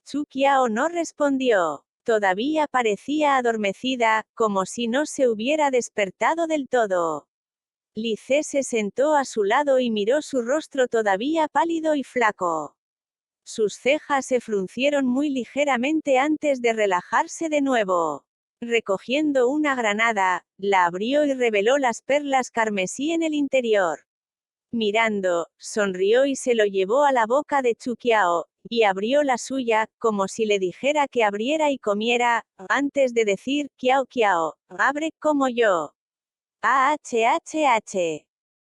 Chu Qiao no respondió. Todavía parecía adormecida, como si no se hubiera despertado del todo. Li Ce se sentó a su lado y miró su rostro todavía pálido y flaco. Sus cejas se fruncieron muy ligeramente antes de relajarse de nuevo. Recogiendo una granada, la abrió y reveló las perlas carmesí en el interior. Mirando, sonrió y se lo llevó a la boca de Chu Qiao, y abrió la suya, como si le dijera que abriera y comiera, antes de decir, Qiao Qiao, abre como yo.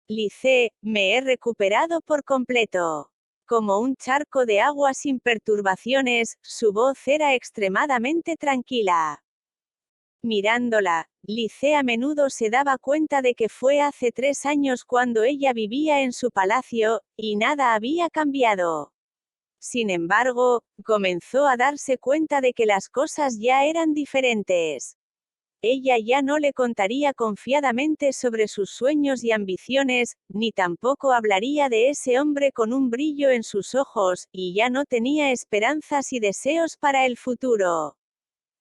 Li Ce, me he recuperado por completo. Como un charco de agua sin perturbaciones, su voz era extremadamente tranquila. Mirándola, Li Ce a menudo se daba cuenta de que fue hace 3 años cuando ella vivía en su palacio, y nada había cambiado. Sin embargo, comenzó a darse cuenta de que las cosas ya eran diferentes. Ella ya no le contaría confiadamente sobre sus sueños y ambiciones, ni tampoco hablaría de ese hombre con un brillo en sus ojos, y ya no tenía esperanzas y deseos para el futuro.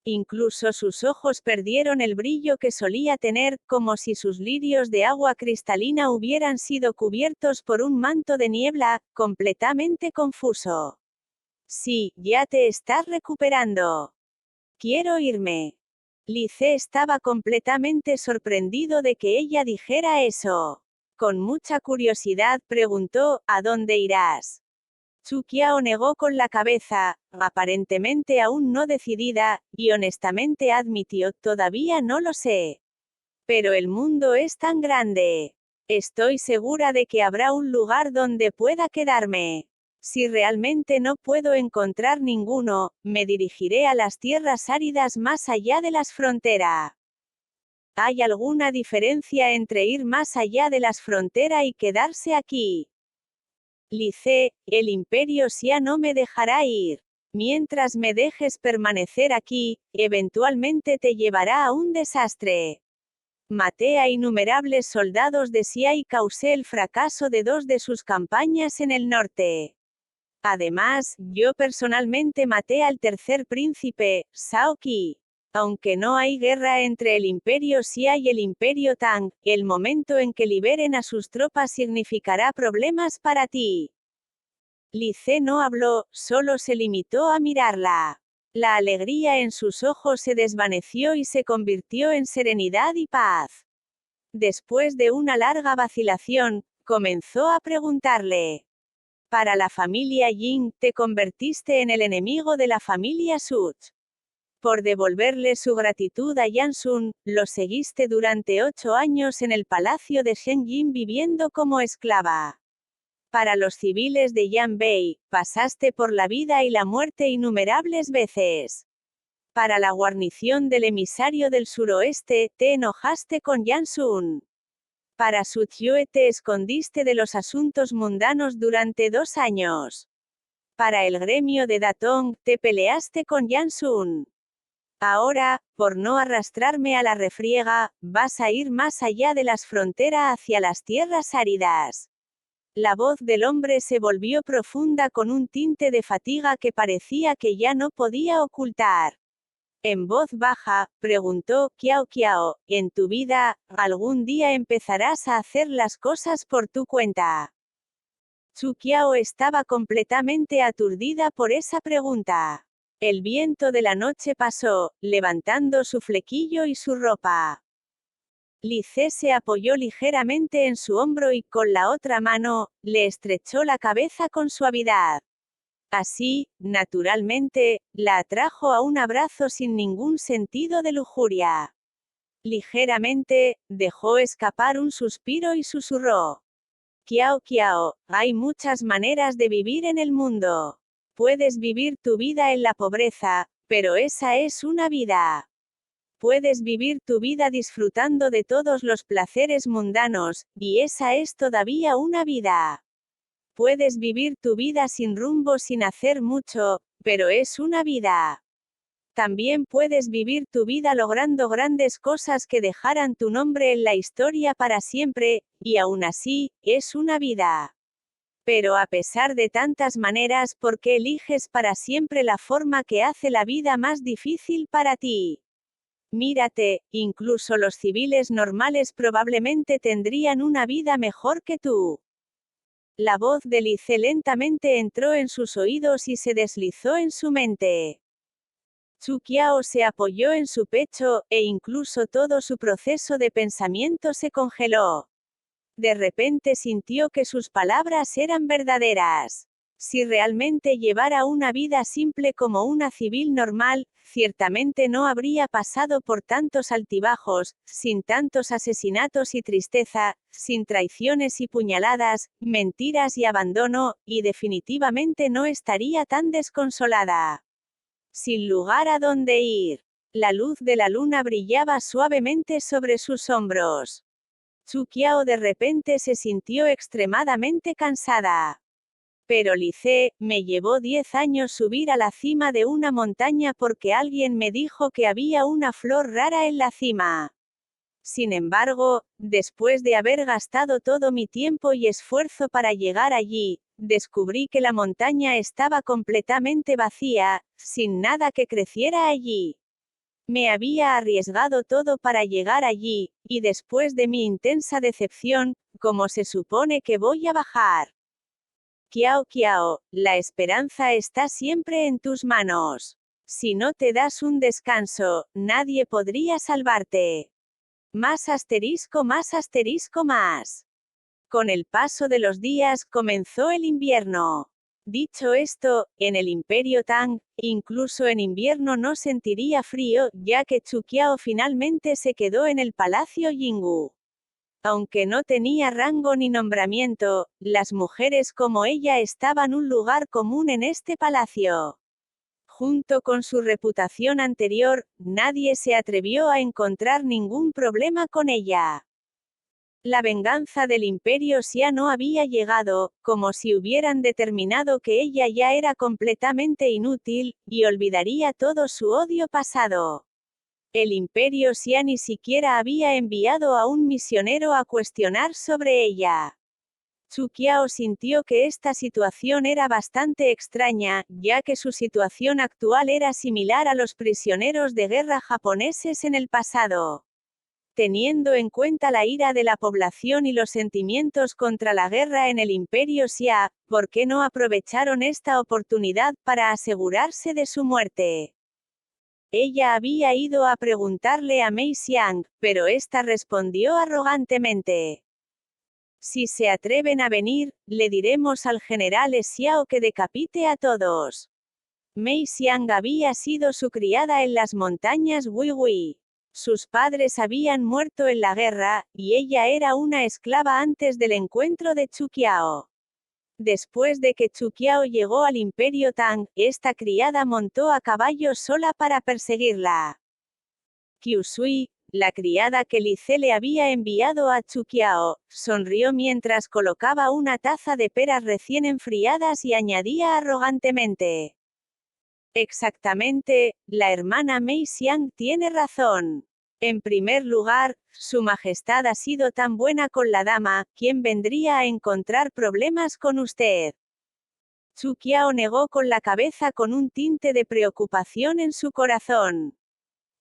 Incluso sus ojos perdieron el brillo que solía tener, como si sus lirios de agua cristalina hubieran sido cubiertos por un manto de niebla, completamente confuso. Sí, ya te estás recuperando. Quiero irme. Li Ce estaba completamente sorprendido de que ella dijera eso. Con mucha curiosidad preguntó, ¿a dónde irás? Chu Qiao negó con la cabeza, aparentemente aún no decidida, y honestamente admitió, todavía no lo sé. Pero el mundo es tan grande. Estoy segura de que habrá un lugar donde pueda quedarme. Si realmente no puedo encontrar ninguno, me dirigiré a las tierras áridas más allá de las fronteras. ¿Hay alguna diferencia entre ir más allá de las fronteras y quedarse aquí? Li Ce, el Imperio Xia no me dejará ir. Mientras me dejes permanecer aquí, eventualmente te llevará a un desastre. Maté a innumerables soldados de Xia y causé el fracaso de 2 de sus campañas en el norte. Además, yo personalmente maté al tercer príncipe, Shao Qi. Aunque no hay guerra entre el Imperio Xia y el Imperio Tang, el momento en que liberen a sus tropas significará problemas para ti. Li Ce no habló, solo se limitó a mirarla. La alegría en sus ojos se desvaneció y se convirtió en serenidad y paz. Después de una larga vacilación, comenzó a preguntarle. Para la familia Ying, te convertiste en el enemigo de la familia Such. Por devolverle su gratitud a Yansun, lo seguiste durante 8 años en el palacio de Shenjin viviendo como esclava. Para los civiles de Yanbei, pasaste por la vida y la muerte innumerables veces. Para la guarnición del emisario del suroeste, te enojaste con Yansun. Para Sutyue te escondiste de los asuntos mundanos durante 2 años. Para el gremio de Datong, te peleaste con Yansun. Ahora, por no arrastrarme a la refriega, vas a ir más allá de las fronteras hacia las tierras áridas. La voz del hombre se volvió profunda con un tinte de fatiga que parecía que ya no podía ocultar. En voz baja, preguntó, Qiao Qiao, ¿en tu vida, algún día empezarás a hacer las cosas por tu cuenta? Chu Qiao estaba completamente aturdida por esa pregunta. El viento de la noche pasó, levantando su flequillo y su ropa. Li Ce se apoyó ligeramente en su hombro y, con la otra mano, le estrechó la cabeza con suavidad. Así, naturalmente, la atrajo a un abrazo sin ningún sentido de lujuria. Ligeramente, dejó escapar un suspiro y susurró. Qiao Qiao, hay muchas maneras de vivir en el mundo. Puedes vivir tu vida en la pobreza, pero esa es una vida. Puedes vivir tu vida disfrutando de todos los placeres mundanos, y esa es todavía una vida. Puedes vivir tu vida sin rumbo sin hacer mucho, pero es una vida. También puedes vivir tu vida logrando grandes cosas que dejarán tu nombre en la historia para siempre, y aún así, es una vida. Pero a pesar de tantas maneras, ¿por qué eliges para siempre la forma que hace la vida más difícil para ti? Mírate, incluso los civiles normales probablemente tendrían una vida mejor que tú. La voz de Lice lentamente entró en sus oídos y se deslizó en su mente. Chu Qiao se apoyó en su pecho, e incluso todo su proceso de pensamiento se congeló. De repente sintió que sus palabras eran verdaderas. Si realmente llevara una vida simple como una civil normal, ciertamente no habría pasado por tantos altibajos, sin tantos asesinatos y tristeza, sin traiciones y puñaladas, mentiras y abandono, y definitivamente no estaría tan desconsolada. Sin lugar a dónde ir. La luz de la luna brillaba suavemente sobre sus hombros. Chu Qiao de repente se sintió extremadamente cansada. Pero Lice, me llevó 10 años subir a la cima de una montaña porque alguien me dijo que había una flor rara en la cima. Sin embargo, después de haber gastado todo mi tiempo y esfuerzo para llegar allí, descubrí que la montaña estaba completamente vacía, sin nada que creciera allí. Me había arriesgado todo para llegar allí, y después de mi intensa decepción, ¿cómo se supone que voy a bajar? Qiao Qiao, la esperanza está siempre en tus manos. Si no te das un descanso, nadie podría salvarte. Más asterisco más asterisco más. Con el paso de los días comenzó el invierno. Dicho esto, en el Imperio Tang, incluso en invierno no sentiría frío, ya que Chu Qiao finalmente se quedó en el Palacio Yinggu. Aunque no tenía rango ni nombramiento, las mujeres como ella estaban un lugar común en este palacio. Junto con su reputación anterior, nadie se atrevió a encontrar ningún problema con ella. La venganza del Imperio Xia no había llegado, como si hubieran determinado que ella ya era completamente inútil, y olvidaría todo su odio pasado. El Imperio Xia ni siquiera había enviado a un misionero a cuestionar sobre ella. Chu Qiao sintió que esta situación era bastante extraña, ya que su situación actual era similar a los prisioneros de guerra japoneses en el pasado. Teniendo en cuenta la ira de la población y los sentimientos contra la guerra en el Imperio Xia, ¿por qué no aprovecharon esta oportunidad para asegurarse de su muerte? Ella había ido a preguntarle a Mei Xiang, pero ésta respondió arrogantemente. Si se atreven a venir, le diremos al general Xiao que decapite a todos. Mei Xiang había sido su criada en las montañas Wiwi. Sus padres habían muerto en la guerra, y ella era una esclava antes del encuentro de Chu Qiao. Después de que Chu Qiao llegó al Imperio Tang, esta criada montó a caballo sola para perseguirla. Qiu Sui, la criada que Lice le había enviado a Chu Qiao, sonrió mientras colocaba una taza de peras recién enfriadas y añadía arrogantemente. Exactamente, la hermana Mei Xiang tiene razón. En primer lugar, Su Majestad ha sido tan buena con la dama, ¿quién vendría a encontrar problemas con usted? Chu Qiao negó con la cabeza con un tinte de preocupación en su corazón.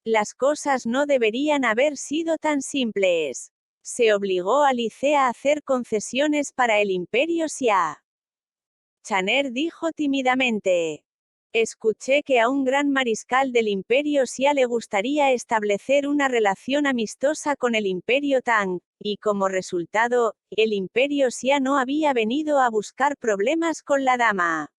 Las cosas no deberían haber sido tan simples. Se obligó a Lice a hacer concesiones para el Imperio Xia. Chaner dijo tímidamente. Escuché que a un gran mariscal del Imperio Xia le gustaría establecer una relación amistosa con el Imperio Tang, y como resultado, el Imperio Xia no había venido a buscar problemas con la dama.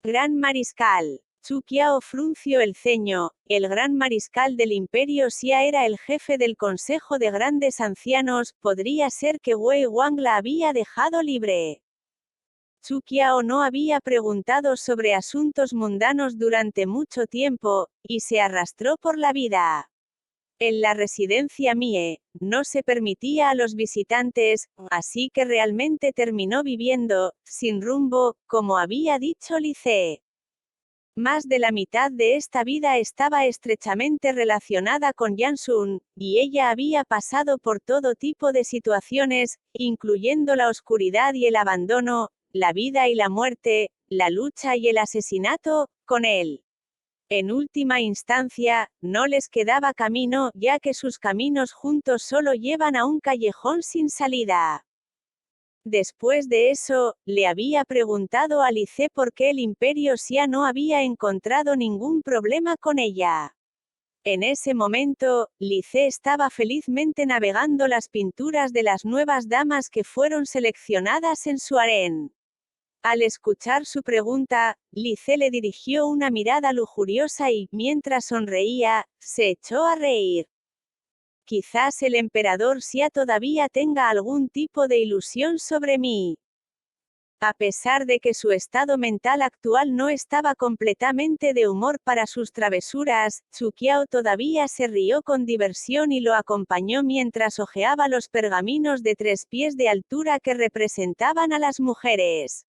Gran mariscal. Chu Qiao frunció el ceño. El gran mariscal del Imperio Xia era el jefe del Consejo de Grandes Ancianos, podría ser que Wei Wang la había dejado libre. Chu Qiao no había preguntado sobre asuntos mundanos durante mucho tiempo, y se arrastró por la vida. En la residencia Mie, no se permitía a los visitantes, así que realmente terminó viviendo, sin rumbo, como había dicho Lice. Más de la mitad de esta vida estaba estrechamente relacionada con Yansun, y ella había pasado por todo tipo de situaciones, incluyendo la oscuridad y el abandono, la vida y la muerte, la lucha y el asesinato, con él. En última instancia, no les quedaba camino, ya que sus caminos juntos solo llevan a un callejón sin salida. Después de eso, le había preguntado a Lice por qué el Imperio Xia no había encontrado ningún problema con ella. En ese momento, Lice estaba felizmente navegando las pinturas de las nuevas damas que fueron seleccionadas en su harén. Al escuchar su pregunta, Lice le dirigió una mirada lujuriosa y, mientras sonreía, se echó a reír. Quizás el emperador Xia todavía tenga algún tipo de ilusión sobre mí. A pesar de que su estado mental actual no estaba completamente de humor para sus travesuras, Chuqiao todavía se rió con diversión y lo acompañó mientras hojeaba los pergaminos de 3 pies de altura que representaban a las mujeres.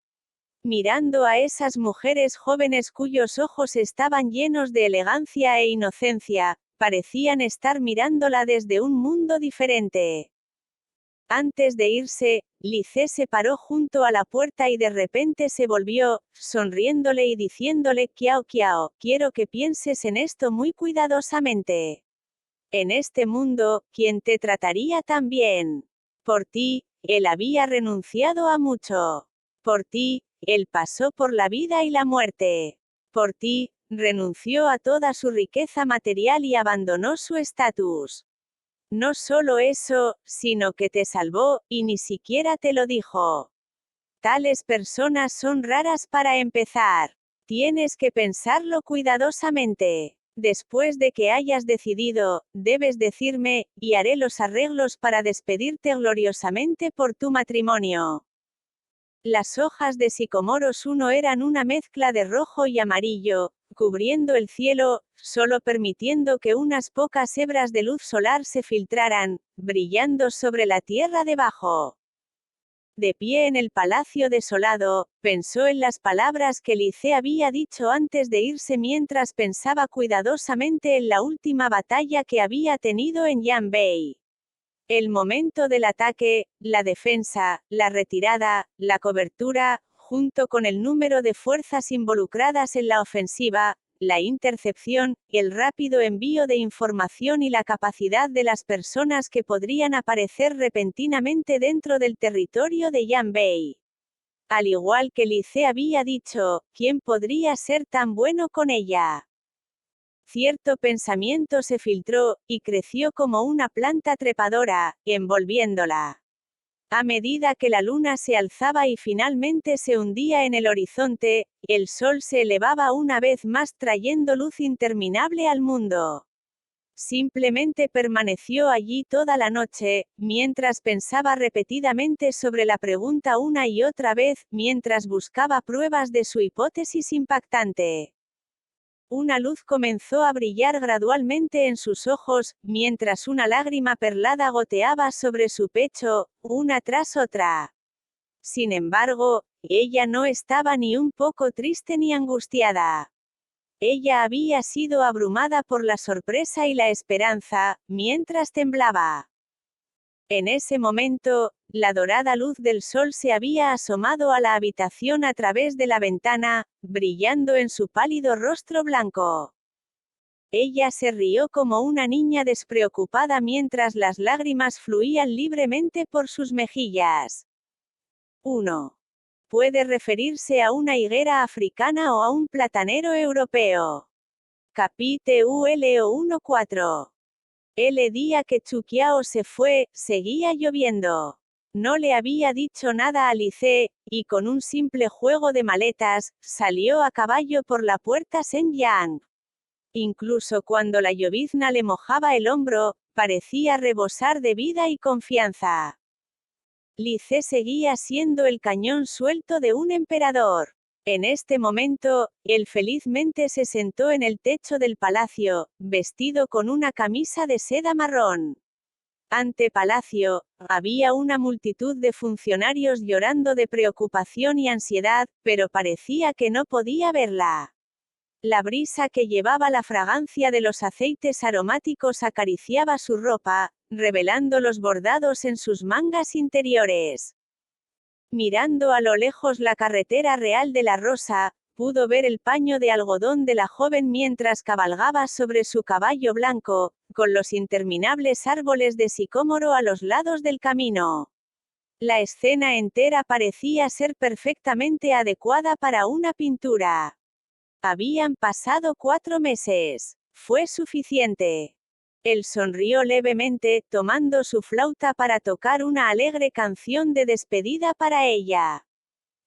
Mirando a esas mujeres jóvenes cuyos ojos estaban llenos de elegancia e inocencia, parecían estar mirándola desde un mundo diferente. Antes de irse, Lice se paró junto a la puerta y de repente se volvió, sonriéndole y diciéndole: Qiao Qiao, quiero que pienses en esto muy cuidadosamente. En este mundo, ¿quién te trataría tan bien? Por ti, él había renunciado a mucho. Por ti, él pasó por la vida y la muerte. Por ti, renunció a toda su riqueza material y abandonó su estatus. No solo eso, sino que te salvó, y ni siquiera te lo dijo. Tales personas son raras para empezar. Tienes que pensarlo cuidadosamente. Después de que hayas decidido, debes decirme, y haré los arreglos para despedirte gloriosamente por tu matrimonio. Las hojas de Sycomoros 1 eran una mezcla de rojo y amarillo, cubriendo el cielo, solo permitiendo que unas pocas hebras de luz solar se filtraran, brillando sobre la tierra debajo. De pie en el palacio desolado, pensó en las palabras que Lice había dicho antes de irse mientras pensaba cuidadosamente en la última batalla que había tenido en Yanbei. El momento del ataque, la defensa, la retirada, la cobertura, junto con el número de fuerzas involucradas en la ofensiva, la intercepción, el rápido envío de información y la capacidad de las personas que podrían aparecer repentinamente dentro del territorio de Yanbei. Al igual que Lice había dicho, ¿quién podría ser tan bueno con ella? Cierto pensamiento se filtró, y creció como una planta trepadora, envolviéndola. A medida que la luna se alzaba y finalmente se hundía en el horizonte, el sol se elevaba una vez más trayendo luz interminable al mundo. Simplemente permaneció allí toda la noche, mientras pensaba repetidamente sobre la pregunta una y otra vez, mientras buscaba pruebas de su hipótesis impactante. Una luz comenzó a brillar gradualmente en sus ojos, mientras una lágrima perlada goteaba sobre su pecho, una tras otra. Sin embargo, ella no estaba ni un poco triste ni angustiada. Ella había sido abrumada por la sorpresa y la esperanza, mientras temblaba. En ese momento, la dorada luz del sol se había asomado a la habitación a través de la ventana, brillando en su pálido rostro blanco. Ella se rió como una niña despreocupada mientras las lágrimas fluían libremente por sus mejillas. 1. Puede referirse a una higuera africana o a un platanero europeo. Capítulo 1.4. El día que Chuqiao se fue, seguía lloviendo. No le había dicho nada a Lice, y con un simple juego de maletas, salió a caballo por la puerta Shenyang. Incluso cuando la llovizna le mojaba el hombro, parecía rebosar de vida y confianza. Lice seguía siendo el cañón suelto de un emperador. En este momento, él felizmente se sentó en el techo del palacio, vestido con una camisa de seda marrón. Ante palacio, había una multitud de funcionarios llorando de preocupación y ansiedad, pero parecía que no podía verla. La brisa que llevaba la fragancia de los aceites aromáticos acariciaba su ropa, revelando los bordados en sus mangas interiores. Mirando a lo lejos la carretera real de la Rosa, pudo ver el paño de algodón de la joven mientras cabalgaba sobre su caballo blanco, con los interminables árboles de sicómoro a los lados del camino. La escena entera parecía ser perfectamente adecuada para una pintura. Habían pasado 4 meses. Fue suficiente. Él sonrió levemente, tomando su flauta para tocar una alegre canción de despedida para ella.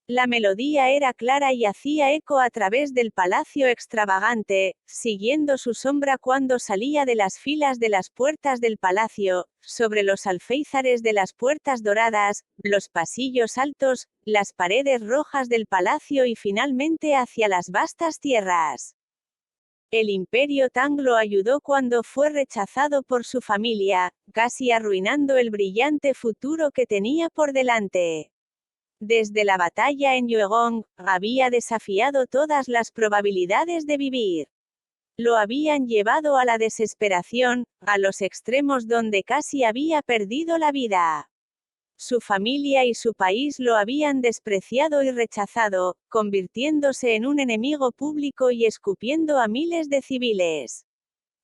La melodía era clara y hacía eco a través del palacio extravagante, siguiendo su sombra cuando salía de las filas de las puertas del palacio, sobre los alféizares de las puertas doradas, los pasillos altos, las paredes rojas del palacio y finalmente hacia las vastas tierras. El Imperio Tang lo ayudó cuando fue rechazado por su familia, casi arruinando el brillante futuro que tenía por delante. Desde la batalla en Yuegong, había desafiado todas las probabilidades de vivir. Lo habían llevado a la desesperación, a los extremos donde casi había perdido la vida. Su familia y su país lo habían despreciado y rechazado, convirtiéndose en un enemigo público y escupiendo a miles de civiles.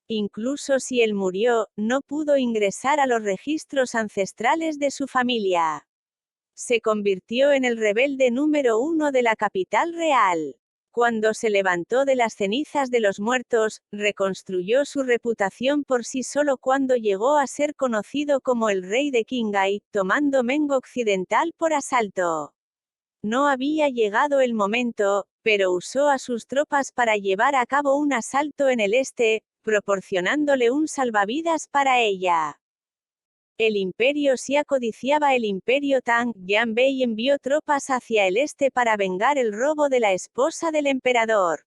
Incluso si él murió, no pudo ingresar a los registros ancestrales de su familia. Se convirtió en el rebelde número 1 de la capital real. Cuando se levantó de las cenizas de los muertos, reconstruyó su reputación por sí solo cuando llegó a ser conocido como el rey de Qinghai, tomando Meng Occidental por asalto. No había llegado el momento, pero usó a sus tropas para llevar a cabo un asalto en el este, proporcionándole un salvavidas para ella. El imperio Xia codiciaba el imperio Tang. Yan Bei envió tropas hacia el este para vengar el robo de la esposa del emperador.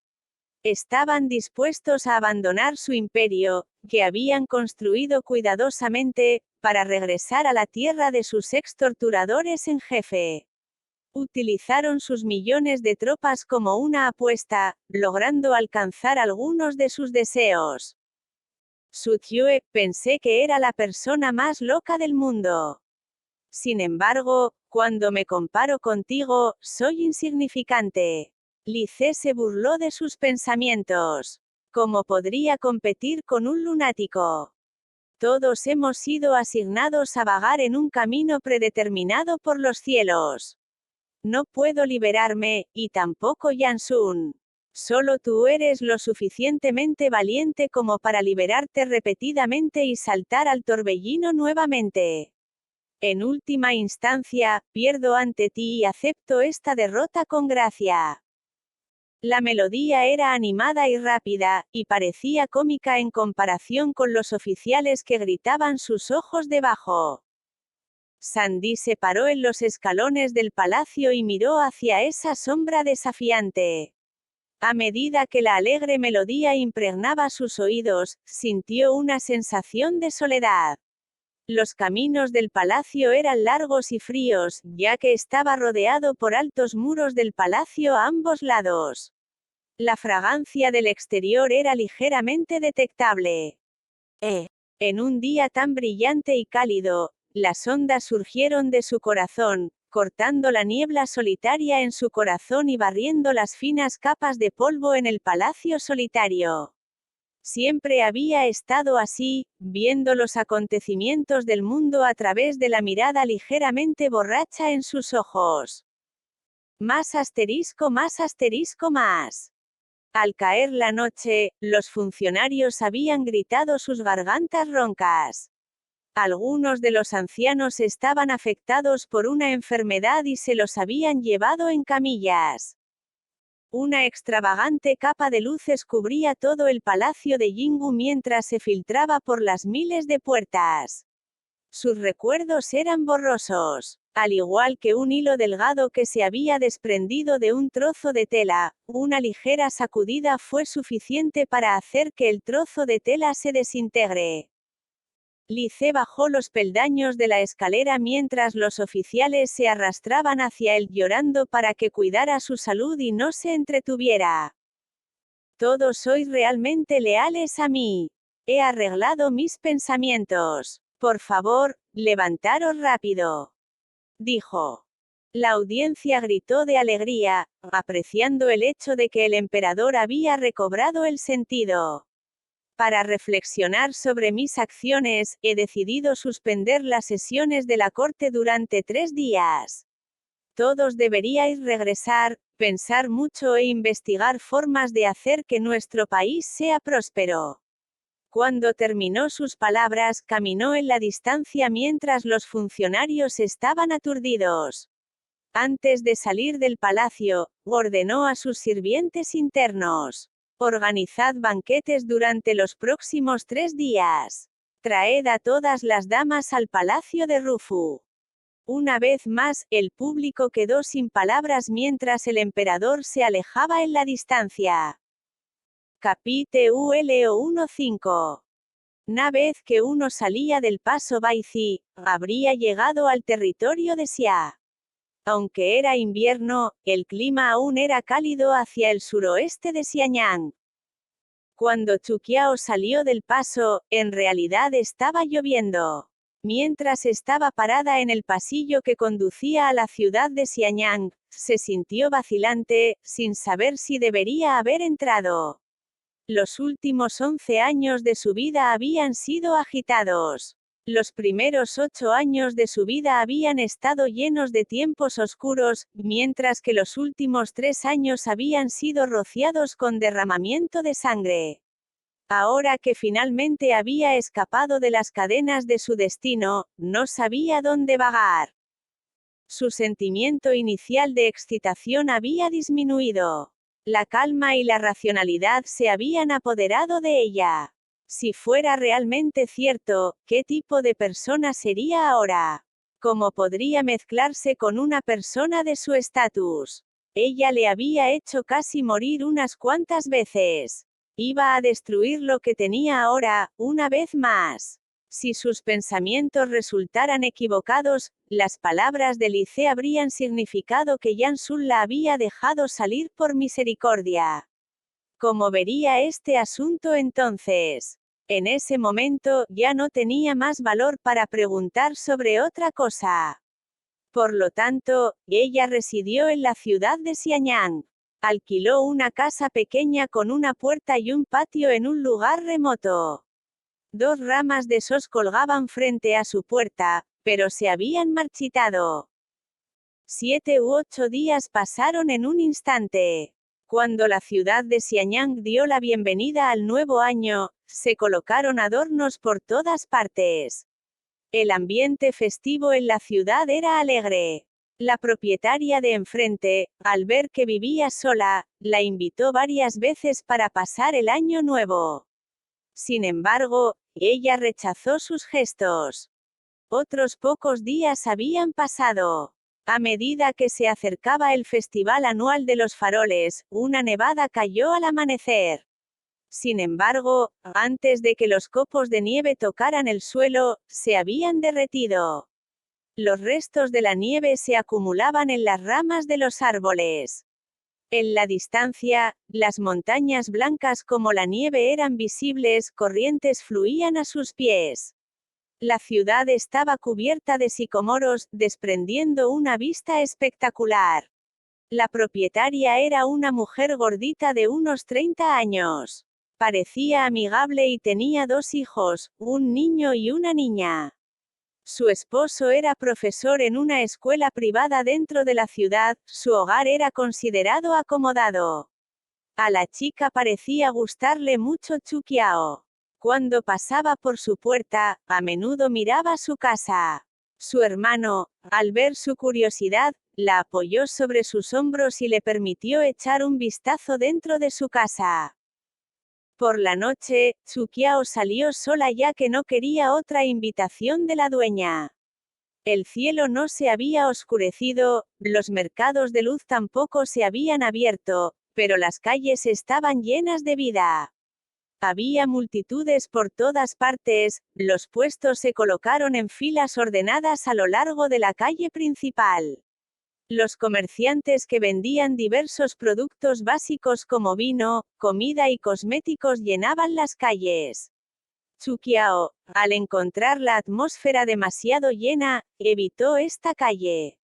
Estaban dispuestos a abandonar su imperio, que habían construido cuidadosamente, para regresar a la tierra de sus ex torturadores en jefe. Utilizaron sus millones de tropas como una apuesta, logrando alcanzar algunos de sus deseos. Su Tue, pensé que era la persona más loca del mundo. Sin embargo, cuando me comparo contigo, soy insignificante. Li Ce se burló de sus pensamientos. ¿Cómo podría competir con un lunático? Todos hemos sido asignados a vagar en un camino predeterminado por los cielos. No puedo liberarme, y tampoco Yan Sun. Solo tú eres lo suficientemente valiente como para liberarte repetidamente y saltar al torbellino nuevamente. En última instancia, pierdo ante ti y acepto esta derrota con gracia. La melodía era animada y rápida, y parecía cómica en comparación con los oficiales que gritaban sus ojos debajo. Sandy se paró en los escalones del palacio y miró hacia esa sombra desafiante. A medida que la alegre melodía impregnaba sus oídos, sintió una sensación de soledad. Los caminos del palacio eran largos y fríos, ya que estaba rodeado por altos muros del palacio a ambos lados. La fragancia del exterior era ligeramente detectable. En un día tan brillante y cálido, las ondas surgieron de su corazón, cortando la niebla solitaria en su corazón y barriendo las finas capas de polvo en el palacio solitario. Siempre había estado así, viendo los acontecimientos del mundo a través de la mirada ligeramente borracha en sus ojos. Más asterisco más asterisco más. Al caer la noche, los funcionarios habían gritado sus gargantas roncas. Algunos de los ancianos estaban afectados por una enfermedad y se los habían llevado en camillas. Una extravagante capa de luces cubría todo el palacio de Yinggu mientras se filtraba por las miles de puertas. Sus recuerdos eran borrosos. Al igual que un hilo delgado que se había desprendido de un trozo de tela, una ligera sacudida fue suficiente para hacer que el trozo de tela se desintegre. Li Ce bajó los peldaños de la escalera mientras los oficiales se arrastraban hacia él llorando para que cuidara su salud y no se entretuviera. Todos sois realmente leales a mí. He arreglado mis pensamientos. Por favor, levantaros rápido. Dijo. La audiencia gritó de alegría, apreciando el hecho de que el emperador había recobrado el sentido. Para reflexionar sobre mis acciones, he decidido suspender las sesiones de la corte durante 3 días. Todos deberíais regresar, pensar mucho e investigar formas de hacer que nuestro país sea próspero. Cuando terminó sus palabras, caminó en la distancia mientras los funcionarios estaban aturdidos. Antes de salir del palacio, ordenó a sus sirvientes internos: organizad banquetes durante los próximos 3 días. Traed a todas las damas al palacio de Rufu. Una vez más, el público quedó sin palabras mientras el emperador se alejaba en la distancia. Capítulo 1.5. Una vez que uno salía del paso Baizi, habría llegado al territorio de Xia. Aunque era invierno, el clima aún era cálido hacia el suroeste de Xianyang. Cuando Chuqiao salió del paso, en realidad estaba lloviendo. Mientras estaba parada en el pasillo que conducía a la ciudad de Xianyang, se sintió vacilante, sin saber si debería haber entrado. Los últimos 11 años de su vida habían sido agitados. Los primeros 8 años de su vida habían estado llenos de tiempos oscuros, mientras que los últimos 3 años habían sido rociados con derramamiento de sangre. Ahora que finalmente había escapado de las cadenas de su destino, no sabía dónde vagar. Su sentimiento inicial de excitación había disminuido. La calma y la racionalidad se habían apoderado de ella. Si fuera realmente cierto, ¿qué tipo de persona sería ahora? ¿Cómo podría mezclarse con una persona de su estatus? Ella le había hecho casi morir unas cuantas veces. Iba a destruir lo que tenía ahora, una vez más. Si sus pensamientos resultaran equivocados, las palabras de Li Ce habrían significado que Yan Sun la había dejado salir por misericordia. ¿Cómo vería este asunto entonces? En ese momento, ya no tenía más valor para preguntar sobre otra cosa. Por lo tanto, ella residió en la ciudad de Xianyang. Alquiló una casa pequeña con una puerta y un patio en un lugar remoto. 2 ramas de sos colgaban frente a su puerta, pero se habían marchitado. 7 u 8 días pasaron en un instante. Cuando la ciudad de Xianyang dio la bienvenida al nuevo año, se colocaron adornos por todas partes. El ambiente festivo en la ciudad era alegre. La propietaria de enfrente, al ver que vivía sola, la invitó varias veces para pasar el año nuevo. Sin embargo, ella rechazó sus gestos. Otros pocos días habían pasado. A medida que se acercaba el festival anual de los faroles, una nevada cayó al amanecer. Sin embargo, antes de que los copos de nieve tocaran el suelo, se habían derretido. Los restos de la nieve se acumulaban en las ramas de los árboles. En la distancia, las montañas blancas como la nieve eran visibles, corrientes fluían a sus pies. La ciudad estaba cubierta de sicomoros, desprendiendo una vista espectacular. La propietaria era una mujer gordita de unos 30 años. Parecía amigable y tenía 2 hijos, un niño y una niña. Su esposo era profesor en una escuela privada dentro de la ciudad, su hogar era considerado acomodado. A la chica parecía gustarle mucho Chuqiao. Cuando pasaba por su puerta, a menudo miraba su casa. Su hermano, al ver su curiosidad, la apoyó sobre sus hombros y le permitió echar un vistazo dentro de su casa. Por la noche, Chuqiao salió sola ya que no quería otra invitación de la dueña. El cielo no se había oscurecido, los mercados de luz tampoco se habían abierto, pero las calles estaban llenas de vida. Había multitudes por todas partes, los puestos se colocaron en filas ordenadas a lo largo de la calle principal. Los comerciantes que vendían diversos productos básicos como vino, comida y cosméticos llenaban las calles. Chuqiao, al encontrar la atmósfera demasiado llena, evitó esta calle.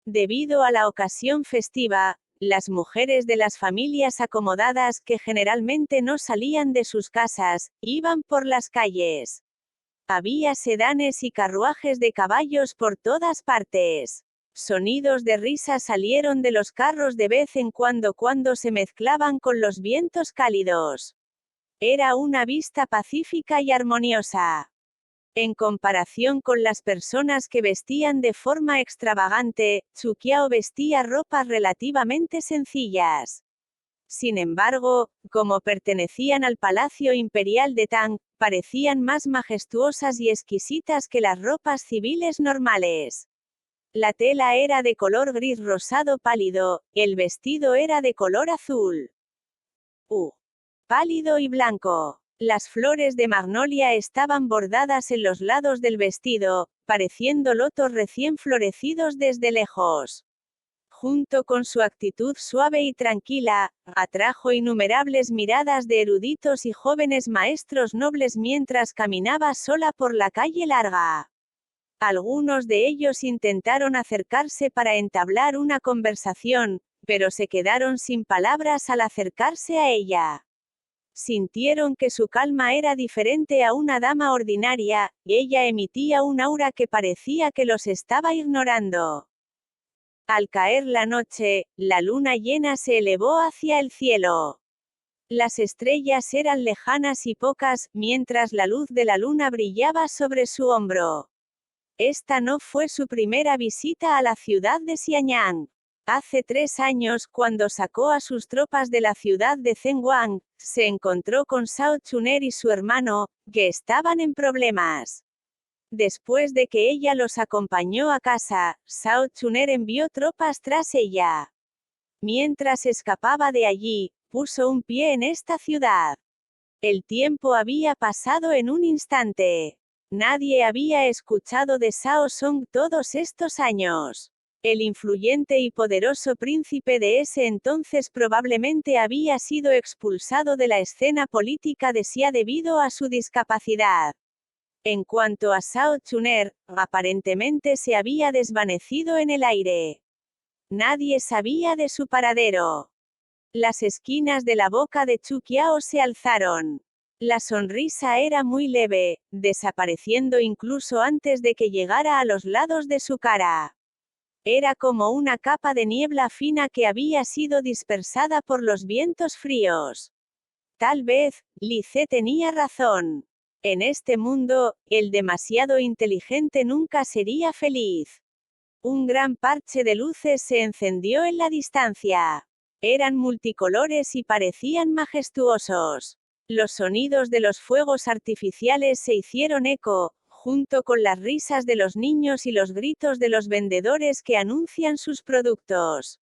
Debido a la ocasión festiva, las mujeres de las familias acomodadas que generalmente no salían de sus casas, iban por las calles. Había sedanes y carruajes de caballos por todas partes. Sonidos de risa salieron de los carros de vez en cuando se mezclaban con los vientos cálidos. Era una vista pacífica y armoniosa. En comparación con las personas que vestían de forma extravagante, Chu Qiao vestía ropas relativamente sencillas. Sin embargo, como pertenecían al Palacio Imperial de Tang, parecían más majestuosas y exquisitas que las ropas civiles normales. La tela era de color gris rosado pálido, el vestido era de color azul pálido y blanco. Las flores de magnolia estaban bordadas en los lados del vestido, pareciendo lotos recién florecidos desde lejos. Junto con su actitud suave y tranquila, atrajo innumerables miradas de eruditos y jóvenes maestros nobles mientras caminaba sola por la calle larga. Algunos de ellos intentaron acercarse para entablar una conversación, pero se quedaron sin palabras al acercarse a ella. Sintieron que su calma era diferente a una dama ordinaria, y ella emitía un aura que parecía que los estaba ignorando. Al caer la noche, la luna llena se elevó hacia el cielo. Las estrellas eran lejanas y pocas, mientras la luz de la luna brillaba sobre su hombro. Esta no fue su primera visita a la ciudad de Xianyang. Hace 3 años, cuando sacó a sus tropas de la ciudad de Zhenguang, se encontró con Shao Chuner y su hermano, que estaban en problemas. Después de que ella los acompañó a casa, Shao Chuner envió tropas tras ella. Mientras escapaba de allí, puso un pie en esta ciudad. El tiempo había pasado en un instante. Nadie había escuchado de Shao Song todos estos años. El influyente y poderoso príncipe de ese entonces probablemente había sido expulsado de la escena política de Xia debido a su discapacidad. En cuanto a Shao Chuner, aparentemente se había desvanecido en el aire. Nadie sabía de su paradero. Las esquinas de la boca de Chu Qiao se alzaron. La sonrisa era muy leve, desapareciendo incluso antes de que llegara a los lados de su cara. Era como una capa de niebla fina que había sido dispersada por los vientos fríos. Tal vez, Li Ce tenía razón. En este mundo, el demasiado inteligente nunca sería feliz. Un gran parche de luces se encendió en la distancia. Eran multicolores y parecían majestuosos. Los sonidos de los fuegos artificiales se hicieron eco, junto con las risas de los niños y los gritos de los vendedores que anuncian sus productos.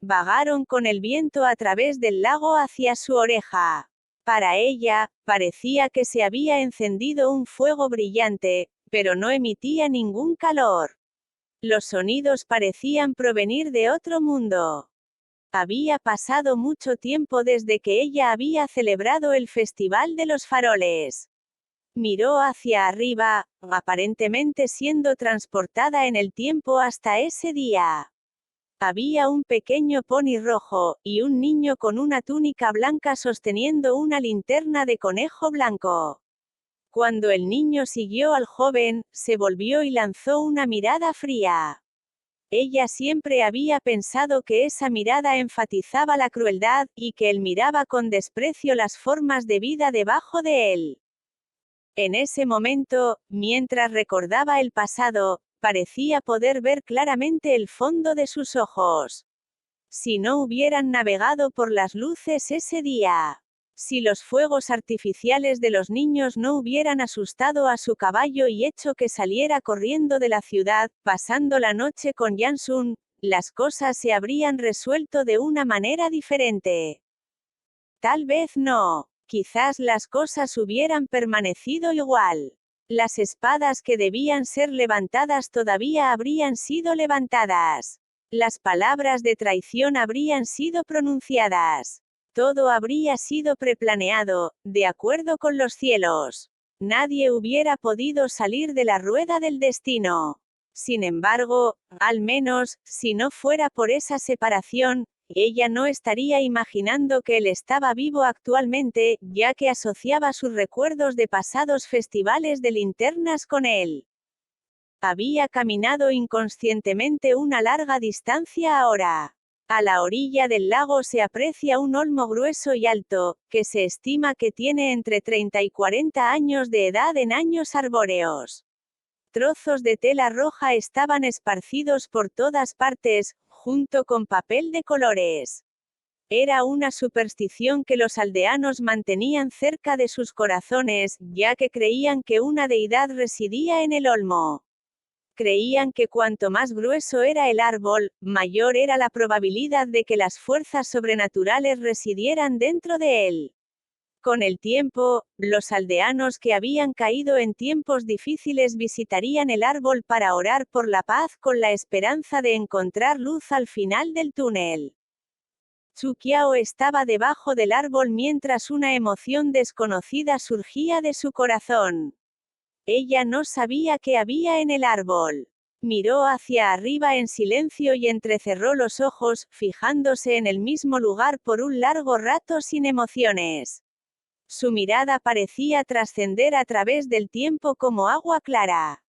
Vagaron con el viento a través del lago hacia su oreja. Para ella, parecía que se había encendido un fuego brillante, pero no emitía ningún calor. Los sonidos parecían provenir de otro mundo. Había pasado mucho tiempo desde que ella había celebrado el Festival de los Faroles. Miró hacia arriba, aparentemente siendo transportada en el tiempo hasta ese día. Había un pequeño pony rojo, y un niño con una túnica blanca sosteniendo una linterna de conejo blanco. Cuando el niño siguió al joven, se volvió y lanzó una mirada fría. Ella siempre había pensado que esa mirada enfatizaba la crueldad, y que él miraba con desprecio las formas de vida debajo de él. En ese momento, mientras recordaba el pasado, parecía poder ver claramente el fondo de sus ojos. Si no hubieran navegado por las luces ese día. Si los fuegos artificiales de los niños no hubieran asustado a su caballo y hecho que saliera corriendo de la ciudad, pasando la noche con Yansun, las cosas se habrían resuelto de una manera diferente. Tal vez no. Quizás las cosas hubieran permanecido igual. Las espadas que debían ser levantadas todavía habrían sido levantadas. Las palabras de traición habrían sido pronunciadas. Todo habría sido preplaneado, de acuerdo con los cielos. Nadie hubiera podido salir de la rueda del destino. Sin embargo, al menos, si no fuera por esa separación, ella no estaría imaginando que él estaba vivo actualmente, ya que asociaba sus recuerdos de pasados festivales de linternas con él. Había caminado inconscientemente una larga distancia ahora. A la orilla del lago se aprecia un olmo grueso y alto, que se estima que tiene entre 30 y 40 años de edad en años arbóreos. Trozos de tela roja estaban esparcidos por todas partes, junto con papel de colores. Era una superstición que los aldeanos mantenían cerca de sus corazones, ya que creían que una deidad residía en el olmo. Creían que cuanto más grueso era el árbol, mayor era la probabilidad de que las fuerzas sobrenaturales residieran dentro de él. Con el tiempo, los aldeanos que habían caído en tiempos difíciles visitarían el árbol para orar por la paz con la esperanza de encontrar luz al final del túnel. Zhu Qiao estaba debajo del árbol mientras una emoción desconocida surgía de su corazón. Ella no sabía qué había en el árbol. Miró hacia arriba en silencio y entrecerró los ojos, fijándose en el mismo lugar por un largo rato sin emociones. Su mirada parecía trascender a través del tiempo como agua clara.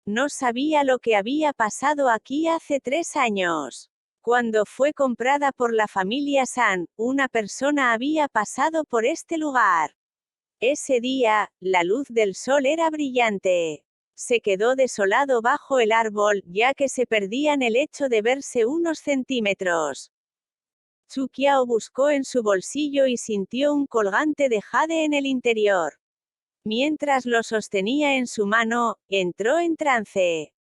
No sabía lo que había pasado aquí hace 3 años. Cuando fue comprada por la familia San, una persona había pasado por este lugar. Ese día, la luz del sol era brillante. Se quedó desolado bajo el árbol, ya que se perdían el hecho de verse unos centímetros. Zhu Qiao buscó en su bolsillo y sintió un colgante de jade en el interior. Mientras lo sostenía en su mano, entró en trance.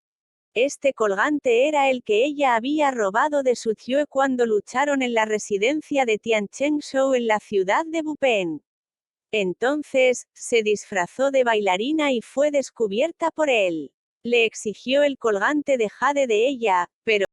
Este colgante era el que ella había robado de Su Zue cuando lucharon en la residencia de Tianchengshou en la ciudad de Bupen. Entonces, se disfrazó de bailarina y fue descubierta por él. Le exigió el colgante de jade de ella, pero